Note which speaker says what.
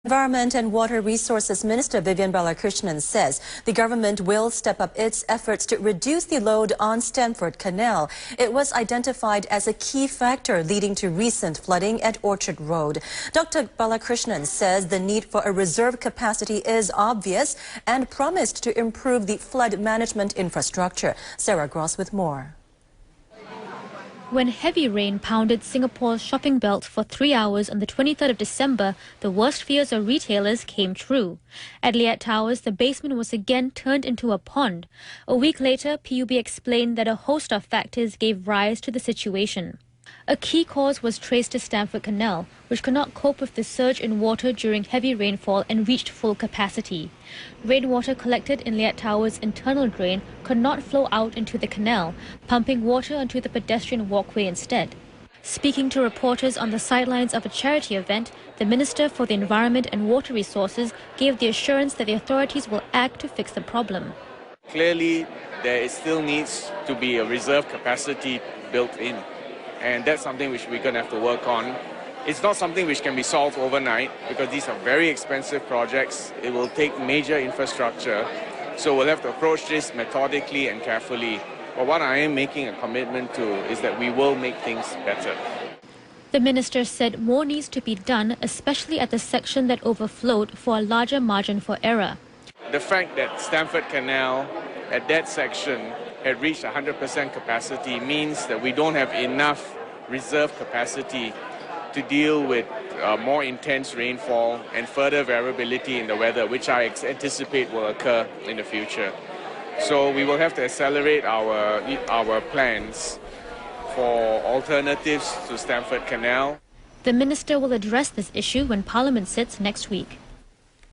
Speaker 1: Environment and Water Resources Minister Vivian Balakrishnan says the government will step up its efforts to reduce the load on Stamford Canal. It was identified as a key factor leading to recent flooding at Orchard Road. Dr. Balakrishnan says the need for a reserve capacity is obvious and promised to improve the flood management infrastructure. Sarah Gross with more.
Speaker 2: When heavy rain pounded Singapore's shopping belt for 3 hours on the 23rd of December, the worst fears of retailers came true. At Liat Towers, the basement was again turned into a pond. A week later, PUB explained that a host of factors gave rise to the situation. A key cause was traced to Stamford Canal, which could not cope with the surge in water during heavy rainfall and reached full capacity. Rainwater collected in Liat Tower's internal drain could not flow out into the canal, pumping water onto the pedestrian walkway instead. Speaking to reporters on the sidelines of a charity event, the Minister for the Environment and Water Resources gave the assurance that the authorities will act to fix the problem.
Speaker 3: Clearly, there still needs to be a reserve capacity built in. And that's something which we're going to have to work on. It's not something which can be solved overnight because these are very expensive projects. It will take major infrastructure. So we'll have to approach this methodically and carefully. But what I am making a commitment to is that we will make things better.
Speaker 2: The minister said more needs to be done, especially at the section that overflowed, for a larger margin for error.
Speaker 3: The fact that Stamford Canal at that section had reached 100% capacity means that we don't have enough reserve capacity to deal with more intense rainfall and further variability in the weather, which I anticipate will occur in the future. So we will have to accelerate our plans for alternatives to Stamford Canal.
Speaker 2: The minister will address this issue when Parliament sits next week.